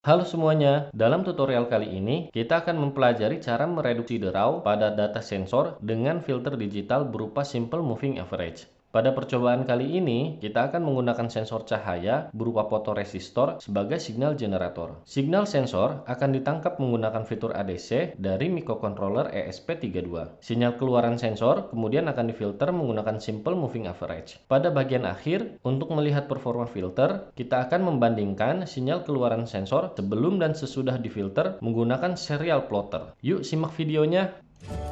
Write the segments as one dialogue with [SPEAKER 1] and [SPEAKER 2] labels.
[SPEAKER 1] Halo semuanya, dalam tutorial kali ini kita akan mempelajari cara mereduksi derau pada data sensor dengan filter digital berupa Simple Moving Average. Pada percobaan kali ini, kita akan menggunakan sensor cahaya berupa fotoresistor sebagai signal generator. Signal sensor akan ditangkap menggunakan fitur ADC dari microcontroller ESP32. Sinyal keluaran sensor kemudian akan difilter menggunakan Simple Moving Average. Pada bagian akhir, untuk melihat performa filter, kita akan membandingkan sinyal keluaran sensor sebelum dan sesudah difilter menggunakan serial plotter. Yuk simak videonya.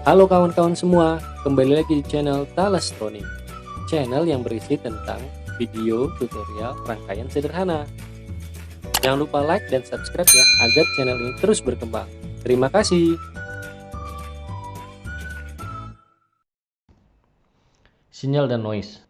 [SPEAKER 2] Halo kawan-kawan semua, kembali lagi di channel Thalestronic, channel yang berisi tentang video tutorial rangkaian sederhana. Jangan lupa like dan subscribe ya, agar channel ini terus berkembang. Terima kasih.
[SPEAKER 1] Sinyal dan noise.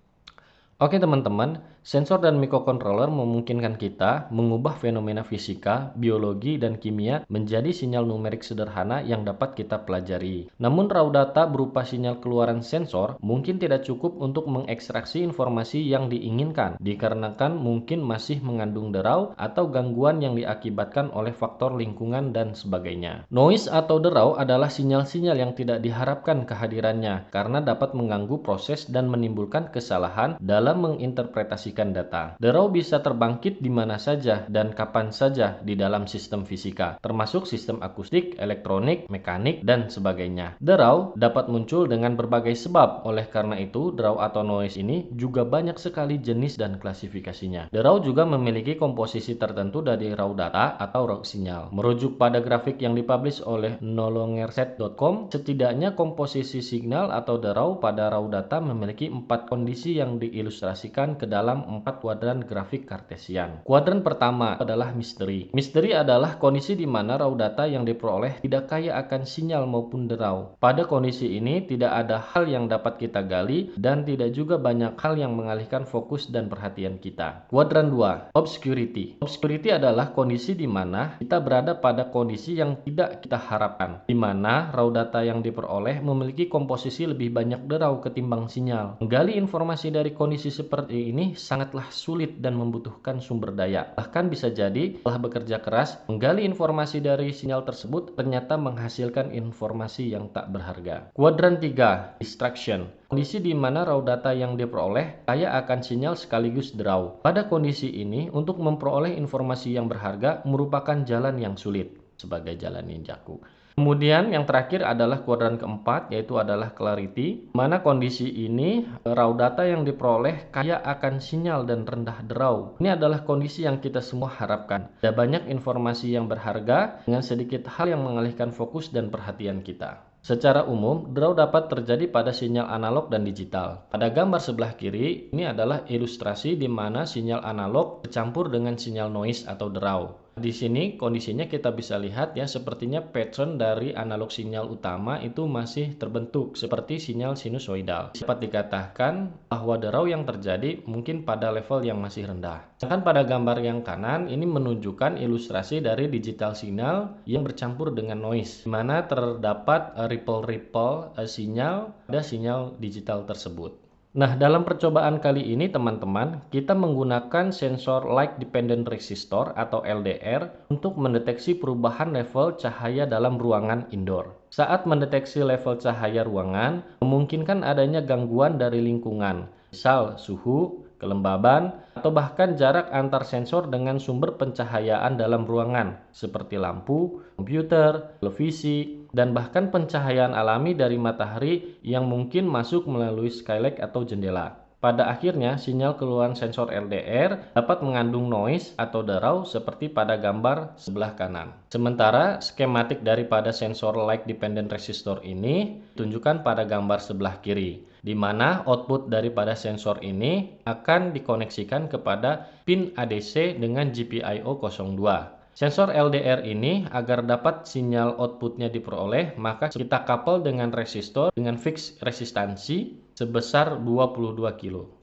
[SPEAKER 1] Oke teman-teman, sensor dan microcontroller memungkinkan kita mengubah fenomena fisika, biologi, dan kimia menjadi sinyal numerik sederhana yang dapat kita pelajari. Namun raw data berupa sinyal keluaran sensor mungkin tidak cukup untuk mengekstraksi informasi yang diinginkan, dikarenakan mungkin masih mengandung derau atau gangguan yang diakibatkan oleh faktor lingkungan dan sebagainya. Noise atau derau adalah sinyal-sinyal yang tidak diharapkan kehadirannya karena dapat mengganggu proses dan menimbulkan kesalahan dalam menginterpretasikan data. Derau bisa terbangkit di mana saja dan kapan saja di dalam sistem fisika, termasuk sistem akustik, elektronik, mekanik, dan sebagainya. Derau dapat muncul dengan berbagai sebab, oleh karena itu derau atau noise ini juga banyak sekali jenis dan klasifikasinya. Derau juga memiliki komposisi tertentu dari raw data atau raw sinyal. Merujuk pada grafik yang dipublish oleh nolongerset.com, setidaknya komposisi signal atau derau pada raw data memiliki 4 kondisi yang diilustrasikan ke dalam 4 kuadran grafik kartesian. Kuadran pertama adalah misteri. Misteri adalah kondisi di mana raw data yang diperoleh tidak kaya akan sinyal maupun derau. Pada kondisi ini tidak ada hal yang dapat kita gali dan tidak juga banyak hal yang mengalihkan fokus dan perhatian kita. Kuadran 2, obscurity. Obscurity adalah kondisi di mana kita berada pada kondisi yang tidak kita harapkan, di mana raw data yang diperoleh memiliki komposisi lebih banyak derau ketimbang sinyal. Menggali informasi dari kondisi seperti ini sangatlah sulit dan membutuhkan sumber daya. Bahkan bisa jadi setelah bekerja keras menggali informasi dari sinyal tersebut ternyata menghasilkan informasi yang tak berharga. Kuadran 3, distraction. Kondisi di mana raw data yang diperoleh kaya akan sinyal sekaligus derau. Pada kondisi ini, untuk memperoleh informasi yang berharga merupakan jalan yang sulit sebagai jalan ninjaku. Kemudian yang terakhir adalah kuadran keempat, yaitu adalah clarity, mana kondisi ini raw data yang diperoleh kaya akan sinyal dan rendah derau. Ini adalah kondisi yang kita semua harapkan. Ada banyak informasi yang berharga dengan sedikit hal yang mengalihkan fokus dan perhatian kita. Secara umum, derau dapat terjadi pada sinyal analog dan digital. Pada gambar sebelah kiri, ini adalah ilustrasi di mana sinyal analog bercampur dengan sinyal noise atau derau. Di sini kondisinya kita bisa lihat ya, sepertinya pattern dari analog sinyal utama itu masih terbentuk seperti sinyal sinusoidal. Dapat dikatakan bahwa derau yang terjadi mungkin pada level yang masih rendah. Sedangkan pada gambar yang kanan ini menunjukkan ilustrasi dari digital signal yang bercampur dengan noise, di mana terdapat ripple sinyal pada sinyal digital tersebut. Nah, dalam percobaan kali ini teman-teman, kita menggunakan sensor Light Dependent Resistor atau LDR untuk mendeteksi perubahan level cahaya dalam ruangan indoor. Saat mendeteksi level cahaya ruangan, memungkinkan adanya gangguan dari lingkungan, misal suhu, kelembaban, atau bahkan jarak antar sensor dengan sumber pencahayaan dalam ruangan, seperti lampu, komputer, televisi, dan bahkan pencahayaan alami dari matahari yang mungkin masuk melalui skylight atau jendela. Pada akhirnya, sinyal keluaran sensor LDR dapat mengandung noise atau derau seperti pada gambar sebelah kanan. Sementara skematik daripada sensor light dependent resistor ini ditunjukkan pada gambar sebelah kiri, di mana output daripada sensor ini akan dikoneksikan kepada pin ADC dengan GPIO 02. Sensor LDR ini agar dapat sinyal outputnya diperoleh, maka kita couple dengan resistor dengan fix resistansi sebesar 22 kilo.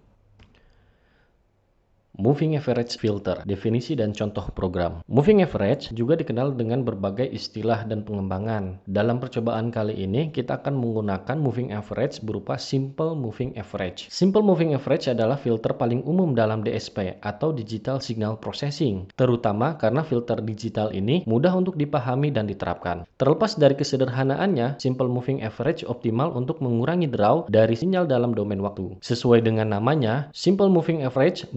[SPEAKER 1] Moving Average Filter, definisi dan contoh program. Moving Average juga dikenal dengan berbagai istilah dan pengembangan. Dalam percobaan kali ini, kita akan menggunakan Moving Average berupa Simple Moving Average. Simple Moving Average adalah filter paling umum dalam DSP atau Digital Signal Processing, terutama karena filter digital ini mudah untuk dipahami dan diterapkan. Terlepas dari kesederhanaannya, Simple Moving Average optimal untuk mengurangi draw dari sinyal dalam domain waktu. Sesuai dengan namanya, Simple Moving Average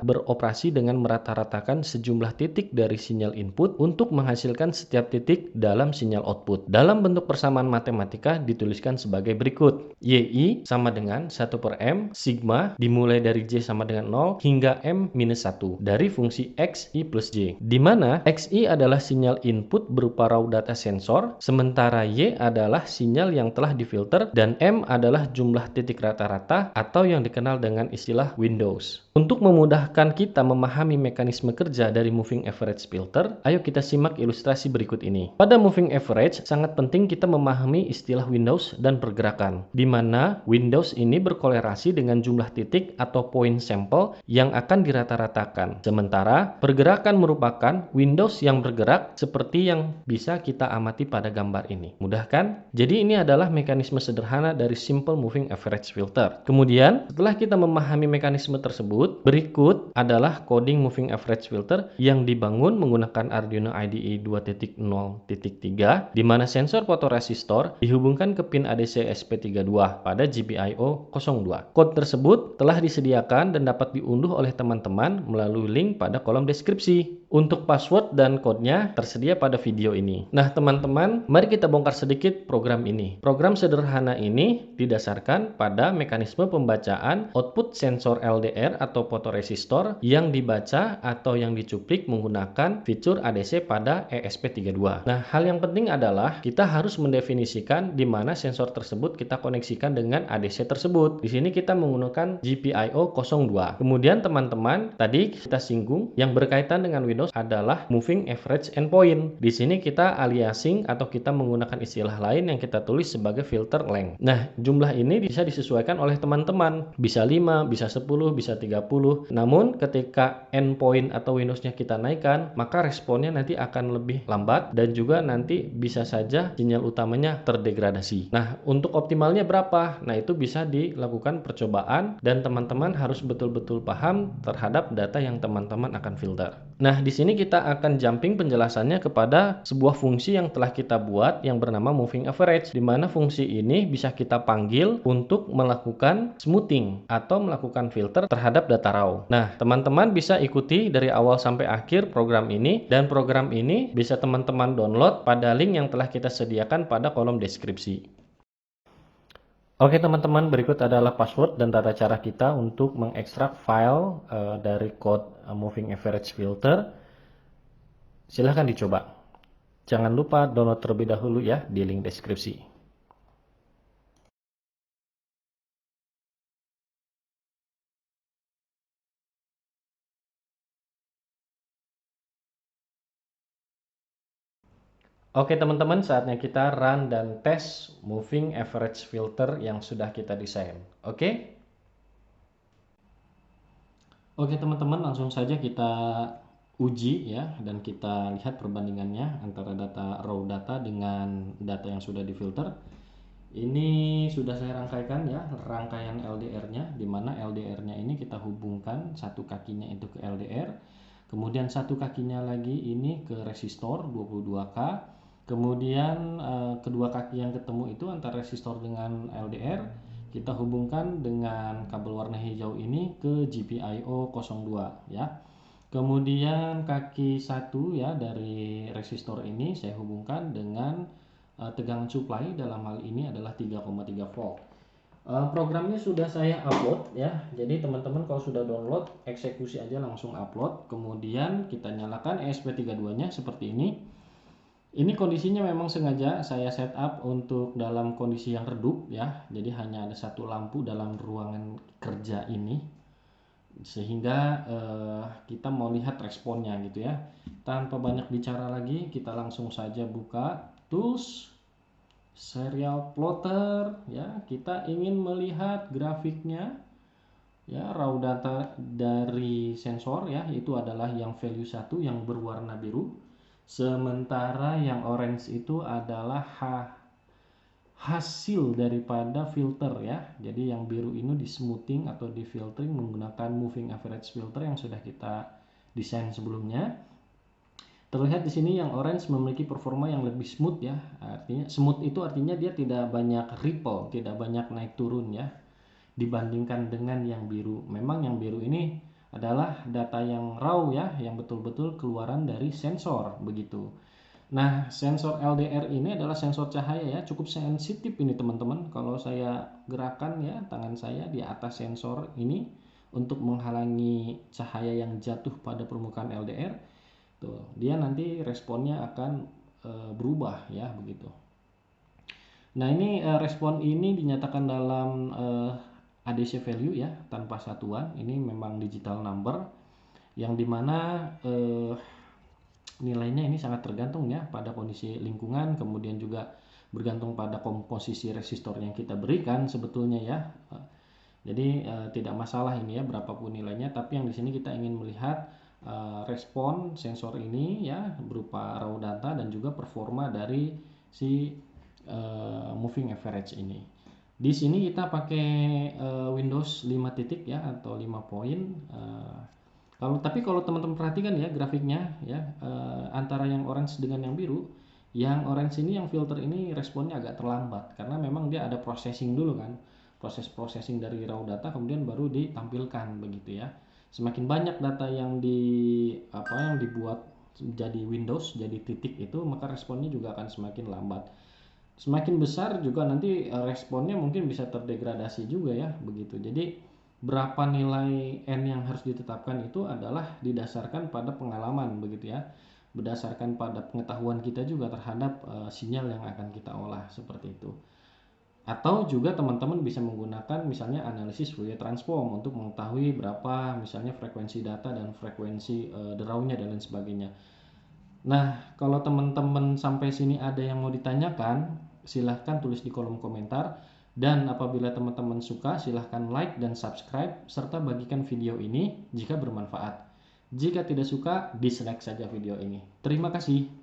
[SPEAKER 1] beroperasi dengan merata-ratakan sejumlah titik dari sinyal input untuk menghasilkan setiap titik dalam sinyal output. Dalam bentuk persamaan matematika dituliskan sebagai berikut. YI sama dengan 1/M, sigma dimulai dari J sama dengan 0 hingga M-1 dari fungsi X, I plus J. Di mana XI adalah sinyal input berupa raw data sensor, sementara Y adalah sinyal yang telah difilter dan M adalah jumlah titik rata-rata atau yang dikenal dengan istilah Windows. Untuk memudahkan kita memahami mekanisme kerja dari moving average filter, ayo kita simak ilustrasi berikut ini. Pada moving average, sangat penting kita memahami istilah Windows dan pergerakan, di mana Windows ini berkolerasi dengan jumlah titik atau point sample yang akan dirata-ratakan. Sementara pergerakan merupakan Windows yang bergerak seperti yang bisa kita amati pada gambar ini. Mudah kan? Jadi ini adalah mekanisme sederhana dari simple moving average filter. Kemudian, setelah kita memahami mekanisme tersebut, berikut adalah coding moving average filter yang dibangun menggunakan Arduino IDE 2.0.3, di mana sensor fotoresistor dihubungkan ke pin ADC SP32 pada GPIO 02. Kode tersebut telah disediakan dan dapat diunduh oleh teman-teman melalui link pada kolom deskripsi. Untuk password dan kodenya tersedia pada video ini. Nah teman-teman, mari kita bongkar sedikit program ini. Program sederhana ini didasarkan pada mekanisme pembacaan output sensor LDR atau fotoresistor yang dibaca atau yang dicuplik menggunakan fitur ADC pada ESP32. Nah, hal yang penting adalah kita harus mendefinisikan di mana sensor tersebut kita koneksikan dengan ADC tersebut. Di sini kita menggunakan GPIO 02. Kemudian teman-teman, tadi kita singgung yang berkaitan dengan Windows adalah moving average endpoint. Di sini kita aliasing atau kita menggunakan istilah lain yang kita tulis sebagai filter length. Nah, jumlah ini bisa disesuaikan oleh teman-teman. Bisa 5, bisa 10, bisa 30. Namun ketika endpoint atau Windows-nya kita naikkan, maka responnya nanti akan lebih lambat dan juga nanti bisa saja sinyal utamanya terdegradasi. Nah, untuk optimalnya berapa? Nah, itu bisa dilakukan percobaan dan teman-teman harus betul-betul paham terhadap data yang teman-teman akan filter. Nah, di sini kita akan jumping penjelasannya kepada sebuah fungsi yang telah kita buat yang bernama moving average, di mana fungsi ini bisa kita panggil untuk melakukan smoothing atau melakukan filter terhadap data raw. Nah, teman-teman bisa ikuti dari awal sampai akhir program ini, dan program ini bisa teman-teman download pada link yang telah kita sediakan pada kolom deskripsi. Oke teman-teman, berikut adalah password dan tata cara kita untuk mengekstrak file dari code moving average filter. Silahkan dicoba. Jangan lupa download terlebih dahulu ya di link deskripsi. Oke teman-teman, saatnya kita run dan tes moving average filter yang sudah kita desain. Oke? Oke teman-teman, langsung saja kita uji ya, dan kita lihat perbandingannya antara data raw data dengan data yang sudah difilter. Ini sudah saya rangkaikan ya, rangkaian LDR-nya, di mana LDR-nya ini kita hubungkan satu kakinya itu ke LDR, kemudian satu kakinya lagi ini ke resistor 22K. Kemudian kedua kaki yang ketemu itu antara resistor dengan LDR kita hubungkan dengan kabel warna hijau ini ke GPIO 02 ya. Kemudian kaki satu ya dari resistor ini saya hubungkan dengan tegangan supply, dalam hal ini adalah 3,3 volt. Programnya sudah saya upload ya. Jadi teman-teman kalau sudah download, eksekusi aja langsung upload. Kemudian kita nyalakan ESP32-nya seperti ini. Ini kondisinya memang sengaja saya setup untuk dalam kondisi yang redup ya. Jadi hanya ada satu lampu dalam ruangan kerja ini, sehingga kita mau lihat responnya gitu ya. Tanpa banyak bicara lagi, kita langsung saja buka tools serial plotter ya. Kita ingin melihat grafiknya. Ya, raw data dari sensor ya itu adalah yang value 1 yang berwarna biru. Sementara yang orange itu adalah hasil daripada filter ya. Jadi yang biru ini di smoothing atau di filtering menggunakan moving average filter yang sudah kita desain sebelumnya. Terlihat di sini yang orange memiliki performa yang lebih smooth ya. Artinya smooth itu artinya dia tidak banyak ripple, tidak banyak naik turun ya dibandingkan dengan yang biru. Memang yang biru ini adalah data yang raw ya, yang betul-betul keluaran dari sensor begitu. Nah, sensor LDR ini adalah sensor cahaya ya, cukup sensitif ini teman-teman. Kalau saya gerakan ya tangan saya di atas sensor ini untuk menghalangi cahaya yang jatuh pada permukaan LDR, tuh dia nanti responnya akan berubah ya begitu. Nah, ini respon ini dinyatakan dalam ADC value ya, tanpa satuan. Ini memang digital number yang dimana nilainya ini sangat tergantung ya pada kondisi lingkungan, kemudian juga bergantung pada komposisi resistor yang kita berikan sebetulnya ya. Jadi tidak masalah ini ya berapapun nilainya, tapi yang di sini kita ingin melihat respon sensor ini ya berupa raw data dan juga performa dari si moving average ini. Di sini kita pakai Windows 5 titik ya atau 5 poin. Kalau teman-teman perhatikan ya grafiknya ya antara yang orange dengan yang biru, yang orange ini yang filter ini responnya agak terlambat karena memang dia ada processing dulu kan. Proses processing dari raw data kemudian baru ditampilkan begitu ya. Semakin banyak data yang dibuat jadi Windows, jadi titik itu, maka responnya juga akan semakin lambat. Semakin besar juga nanti responnya mungkin bisa terdegradasi juga ya begitu. Jadi berapa nilai N yang harus ditetapkan itu adalah didasarkan pada pengalaman begitu ya. Berdasarkan pada pengetahuan kita juga terhadap sinyal yang akan kita olah seperti itu. Atau juga teman-teman bisa menggunakan misalnya analisis Fourier transform untuk mengetahui berapa misalnya frekuensi data dan frekuensi deraunya dan lain sebagainya. Nah, kalau teman-teman sampai sini ada yang mau ditanyakan, silahkan tulis di kolom komentar. Dan apabila teman-teman suka, silahkan like dan subscribe, serta bagikan video ini jika bermanfaat. Jika tidak suka, dislike saja video ini. Terima kasih.